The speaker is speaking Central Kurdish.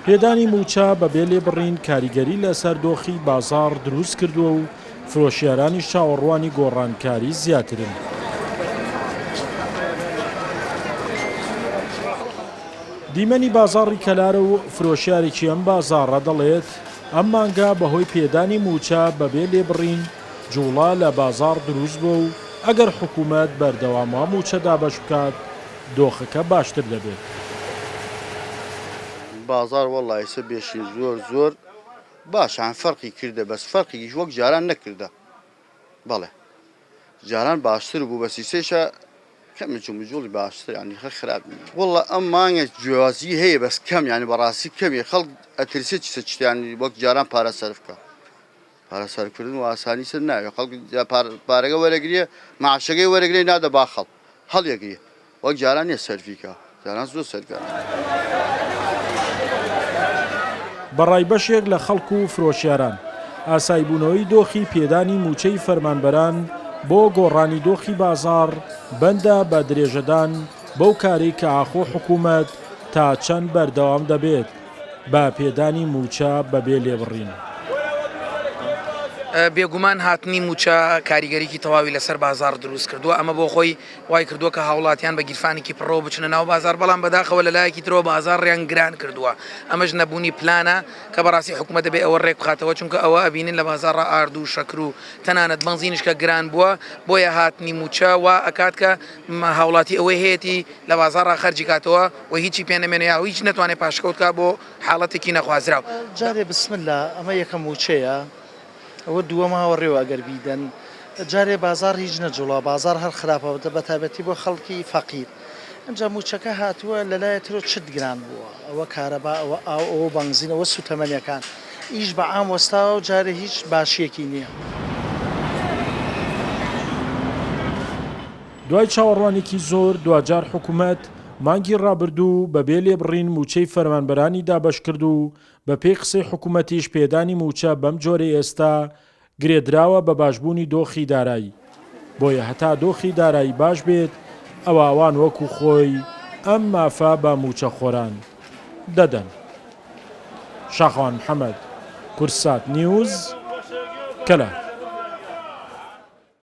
پێدانی موچە بەبێ لێبڕین کاریگەری لەسەر دۆخی بازار دروست کردووە و فرۆشیارانی چاوەڕوانی گۆڕانکاری زیاترن. دیمەنی بازاڕی کەلارە و فرۆشیارێکی ئەم بازاڕە دەڵێت ئەم مانگا بەهۆی پێدانی موچە بەبێ لێبڕین جوڵا لە بازار دروست بوو و ئەگەر حکوومەت بەردەوامە موچە دابەش بکات دۆخەکە باشتر دەبێت. بازار وەڵڵای سە بێشی زۆر باشان فەرقی کردە بەس فەرقی وەک جاران نەکردە. بەڵێ جاران باشتر بوو بە سیسێشە کەم جوڵی باشتر ینی خراپ وەڵڵا ئەم مانگە جیازی هەیە بەس کەم ینی بەڕاستی کەمی خەڵک ئەترسێت چ شتیانی وەک جاران پارە سەرف بکە. پارە سەرکردن و ئاسانی سەر ناوێت خەڵک پارەکە وەرەگریە معاشەکەی وەرەگرێ نادە با خەڵ هەڵیەگریە وەک جاران نیە سەرفیکە جاران زۆر سەرکار. بەڕای بەشێک لە خەڵکو و فرۆشیاران ئاسایبوونەوەی دۆخی پێدانی موچەی فەرمانبەران بۆ گۆڕانی دۆخی بازار بەندە بە درێژەدان بەو کارەی کە ئاخۆ حکوومەت تا چەند بەردەوام دەبێت بە پێدانی موچە بەبێ لێبڕین. بێگومان هاتنی موچە کاریگەریکی تەواوی لەسەر بازار دروست کردووە ئەمە بۆ خۆی وای کردووە کە هاوڵاتیان بە گیرفانێکی پڕۆ بچنە ناو بازار بەڵام بەداخەوە لەلایەکی ترەوە بازار ڕیان گران کردووە ئەمەش نەبوونی پلانە کە بەڕاستی حکوومەت دەبێ ئەوە ڕێک بخاتەوە چونکە ئەوە ئەبینن لە بازارڕ ئارد و شەکر و تەنانەت بەنزینش کە گران بووە بۆیە هاتنی موچە وا ئەکات کە هاوڵاتی ئەوەی هەیەی لە بازارڕ خەرجی کاتەوە و هیچی پێ نەمێنێ یا هیچ نەتوانێت پاشکەوتکە بۆ حاڵەتێکی نەخوازراوە. جارێ بسملە ئەمە یەکەم موچەیە ئەوە دووەماوە ڕێوە ئەگەر بیدەن جارێ بازار هیچ نەجوڵا بازار هەر خراپەوە بە تایبەتی بۆ خەڵکی فەقیر ئەنجا موچەکە هاتووە لەلایەتەوە چت گران بووە ئەوە کارەبا ئەوە ئاو ئەوە بەنزین ئەوە سوتەمەنیەکان ئیش بە عام وەستاوە و جارێ هیچ باشیەکی نییە. دوای چاوەڕوانێکی زۆر دوجار حکوومەت مانگی ڕابردوو بەبێ لێبڕین موچەی فەرمانبەرانی دابەش کرد و بە پێی قسەی حکوومەتیش پێدانی موچە بەم جۆرە ئێستا گرێدراوە بە باشبوونی دۆخی دارایی بۆیە هەتا دۆخی دارایی باش بێت ئەوە ئەوان وەکو خۆی ئەم مافە بە موچە خۆران دەدەن. شاخەوان محەممەد، کوردسات نیوز، کەلار.